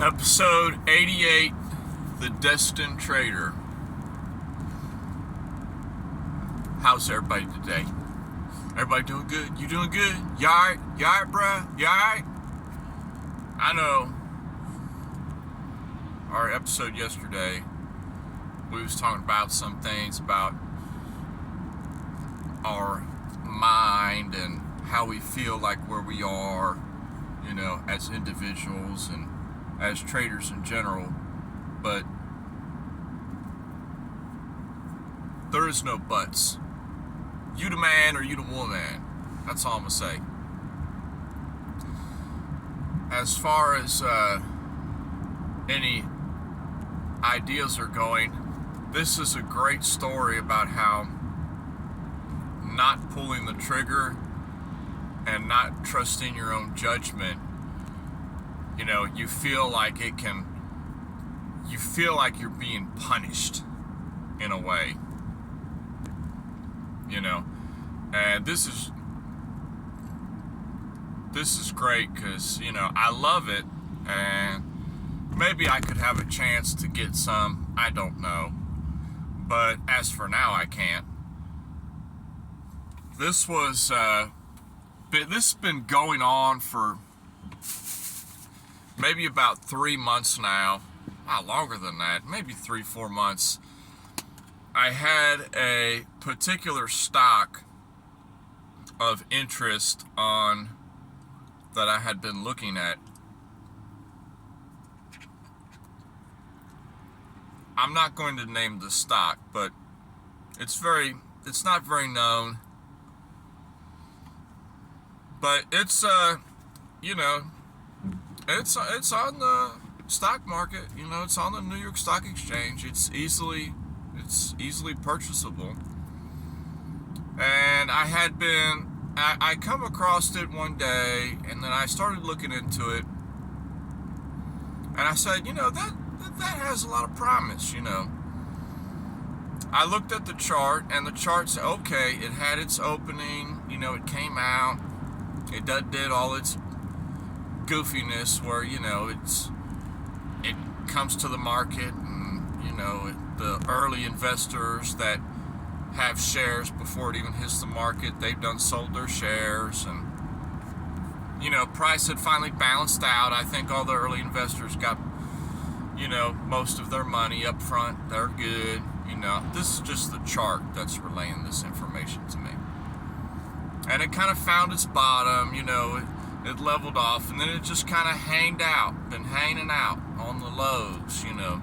Episode 88, The Destined Trader. How's everybody today? Everybody doing good? You doing good? You alright? You alright, bruh? You alright? I know our episode yesterday, we was talking about some things about our mind and how we feel like where we are, you know, as individuals and as traders in general, but there is no buts. You the man or you the woman. That's all I'm gonna say. As far as any ideas are going, this is a great story about how not pulling the trigger and not trusting your own judgment, you know, you feel like you're being punished in a way, you know. And this is great because, you know, I love it, and maybe I could have a chance to get some, I don't know, but as for now I can't. This has been going on for maybe about 3 months now. Not longer than that, maybe 3-4 months. I had a particular stock of interest on that I had been looking at. I'm not going to name the stock, but it's not very known. But it's you know, it's on the stock market, you know, it's on the New York Stock Exchange. It's easily purchasable. And I come across it one day, and then I started looking into it, and I said, you know, that has a lot of promise, you know. I looked at the chart, and the chart said, okay, it had its opening, you know, it came out, it did all its goofiness where, you know, it comes to the market, and, you know, the early investors that have shares before it even hits the market, they've sold their shares, and, you know, price had finally balanced out. I think all the early investors got, you know, most of their money up front. They're good, you know. This is just the chart that's relaying this information to me. And it kind of found its bottom, you know, it leveled off, and then it just kind of been hanging out on the lows, you know.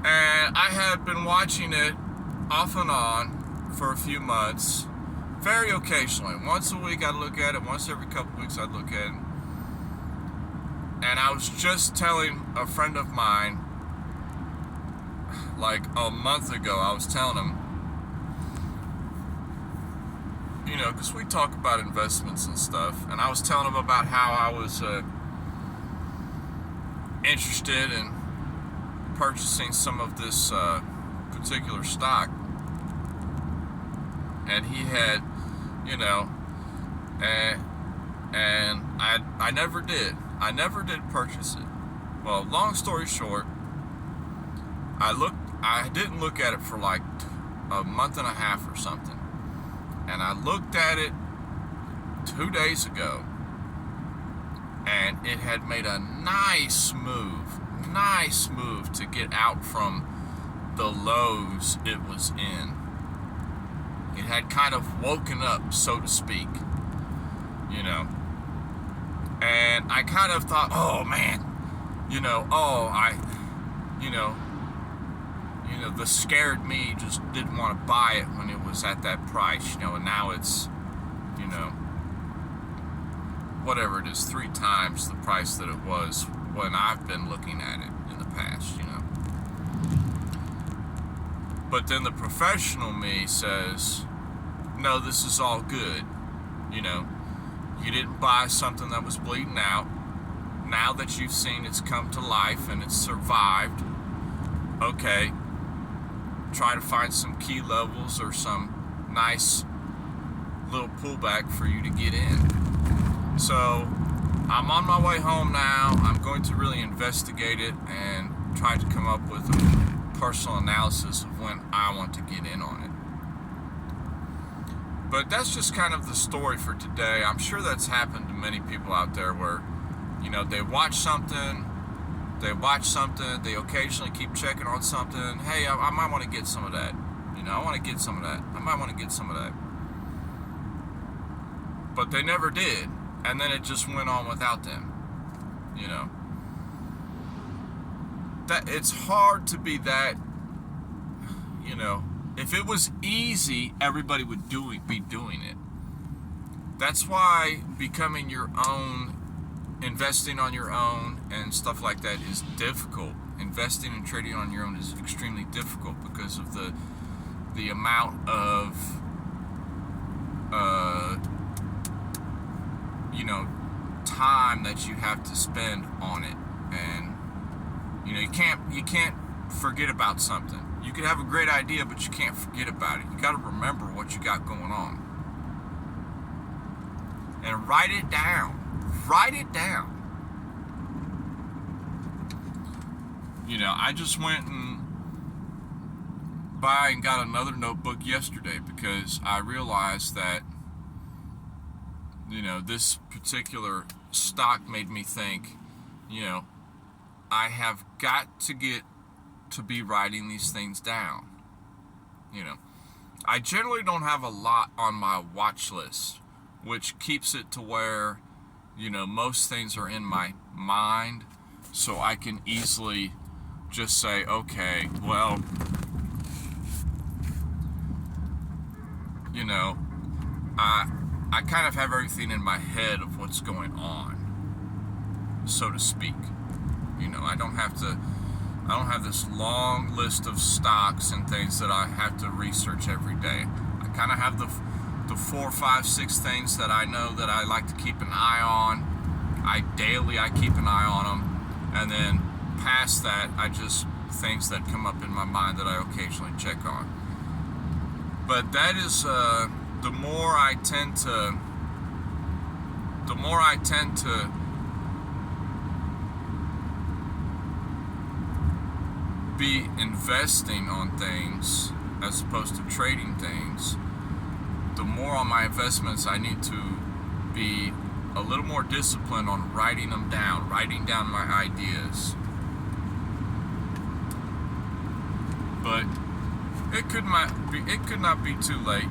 And I had been watching it off and on for a few months, very occasionally. Once a week I'd look at it, once every couple weeks I'd look at it. And I was just telling a friend of mine, like a month ago, I was telling him, you know, because we talk about investments and stuff, and I was telling him about how I was interested in purchasing some of this particular stock, and he had, you know, and I never did purchase it. Well, long story short, I didn't look at it for like a month and a half or something. And I looked at it 2 days ago, and it had made a nice move to get out from the lows it was in. It had kind of woken up, so to speak, you know. And I kind of thought, oh man, you know, the scared me just didn't want to buy it when it was at that price, you know, and now it's, you know, whatever it is, 3 times the price that it was when I've been looking at it in the past, you know. But then the professional me says, no, this is all good, you know. You didn't buy something that was bleeding out. Now that you've seen it's come to life and it's survived, okay, try to find some key levels or some nice little pullback for you to get in. So I'm on my way home now. I'm going to really investigate it and try to come up with a personal analysis of when I want to get in on it. But that's just kind of the story for today. I'm sure that's happened to many people out there where, they watch something, they occasionally keep checking on something. Hey, I might want to get some of that. I want to get some of that. I might want to get some of that. But they never did. And then it just went on without them. That it's hard to be that, if it was easy, everybody would be doing it. That's why becoming your own, investing on your own and stuff like that is difficult. Investing and trading on your own is extremely difficult because of the amount of time that you have to spend on it. And you can't forget about something. You could have a great idea, but you can't forget about it. You got to remember what you got going on and write it down. I just went and by and got another notebook yesterday because I realized that this particular stock made me think, I have got to get to be writing these things down. I generally don't have a lot on my watch list, which keeps it to where, most things are in my mind, so I can easily just say, okay, well, I kind of have everything in my head of what's going on, so to speak. I don't have this long list of stocks and things that I have to research every day. I kind of have the 4, 5, 6 things that I know that I like to keep an eye on. Daily I keep an eye on them, and then past that, things that come up in my mind that I occasionally check on. But that is the more I tend to be investing on things as opposed to trading things, the more on my investments I need to be a little more disciplined on writing down my ideas. But it could not be too late.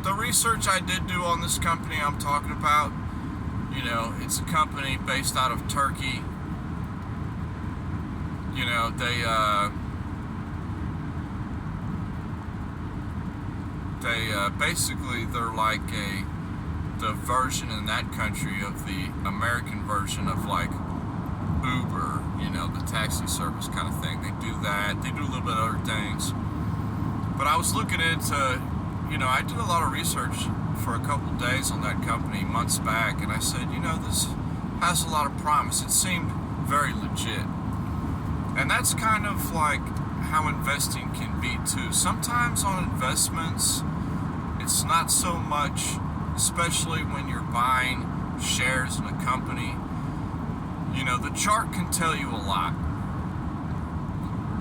The research I did do on this company I'm talking about, it's a company based out of Turkey. Basically they're like the version in that country of the American version of like Uber, the taxi service kind of thing. They do that. They do a little bit of other things. But I was looking into, I did a lot of research for a couple of days on that company months back, and I said, this has a lot of promise. It seemed very legit. And that's kind of like how investing can be too. Sometimes on investments, it's not so much, especially when you're buying shares in a company. The chart can tell you a lot,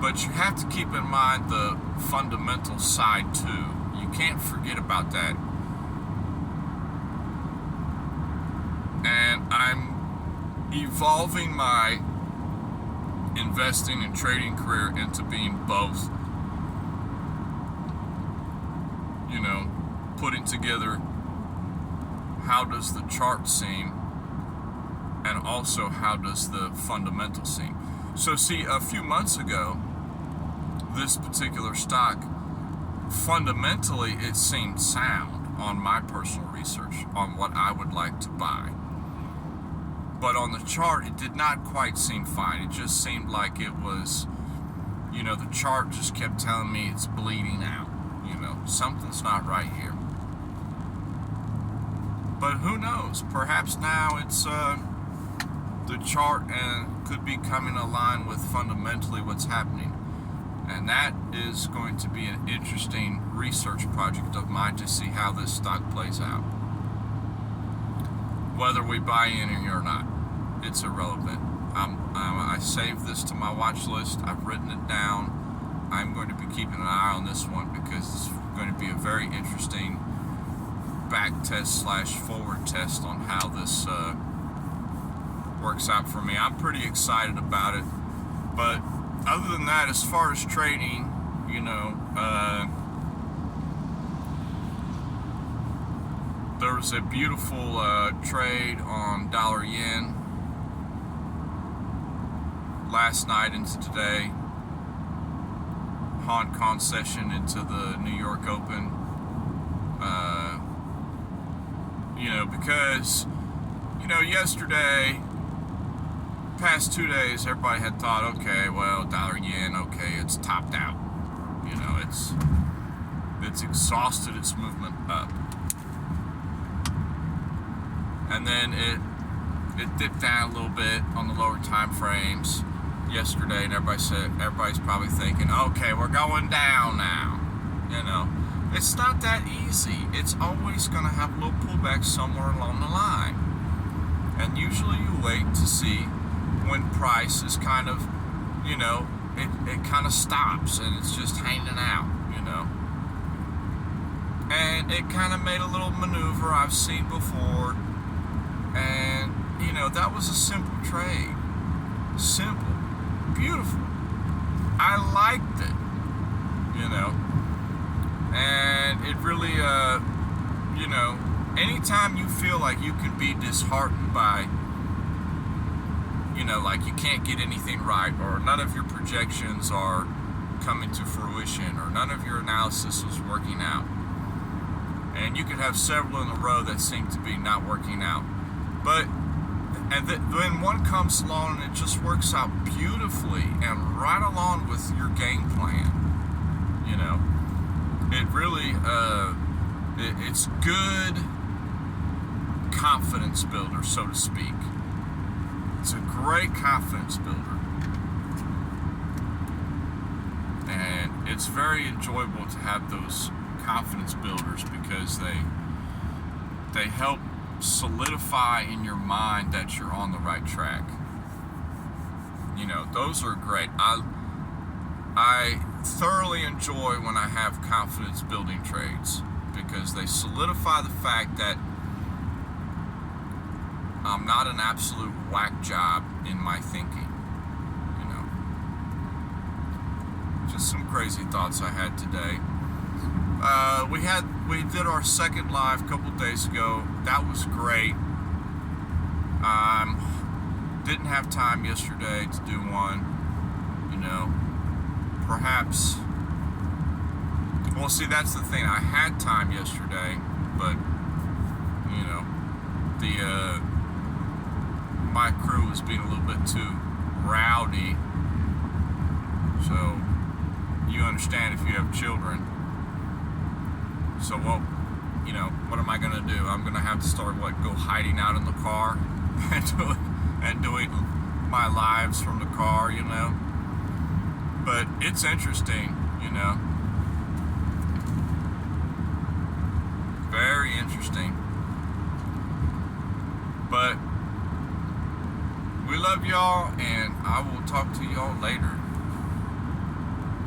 but you have to keep in mind the fundamental side too. You can't forget about that. And I'm evolving my investing and trading career into being both. Putting together how does the chart seem, and also how does the fundamental seem. So see, a few months ago, this particular stock, fundamentally it seemed sound on my personal research on what I would like to buy. But on the chart, it did not quite seem fine. It just seemed like it was, the chart just kept telling me it's bleeding out. Something's not right here. But who knows? Perhaps now it's the chart and could be coming aligned with fundamentally what's happening. And that is going to be an interesting research project of mine to see how this stock plays out. whether we buy in or not. It's irrelevant. I saved this to my watch list. I've written it down. I'm going to be keeping an eye on this one because it's going to be a very interesting back test / forward test on how this works out for me. I'm pretty excited about it. But other than that, as far as trading, you know, there was a beautiful trade on dollar yen last night into today. Hong Kong session into the New York Open. You know, because, you know, yesterday, past 2 days, everybody had thought, okay, well, dollar yen, okay, it's topped out. You know, it's exhausted its movement up. And then it dipped down a little bit on the lower time frames yesterday, and everybody's probably thinking, okay, we're going down now. You know, it's not that easy. It's always going to have a little pullback somewhere along the line. And usually you wait to see when price is kind of, you know, it kind of stops and it's just hanging out, you know. And it kind of made a little maneuver I've seen before. And, you know, that was a simple trade. Simple. Beautiful. I liked it, you know. And it really, you know, anytime you feel like you can be disheartened by, you know, like you can't get anything right, or none of your projections are coming to fruition, or none of your analysis is working out. And you could have several in a row that seem to be not working out. But when one comes along and it just works out beautifully and right along with your game plan, you know, it really, it's good confidence builder, so to speak. It's a great confidence builder. And it's very enjoyable to have those confidence builders because they help solidify in your mind that you're on the right track. You know, those are great. I thoroughly enjoy when I have confidence building trades because they solidify the fact that I'm not an absolute whack job in my thinking. You know, just some crazy thoughts I had today. We did our second live a couple days ago. That was great. Didn't have time yesterday to do one. You know, perhaps. Well, see, that's the thing. I had time yesterday, but you know, my crew was being a little bit too rowdy. So you understand if you have children. So, well, you know, what am I going to do? I'm going to have to start, go hiding out in the car and doing my lives from the car, you know. But it's interesting, you know. Very interesting. But we love y'all, and I will talk to y'all later.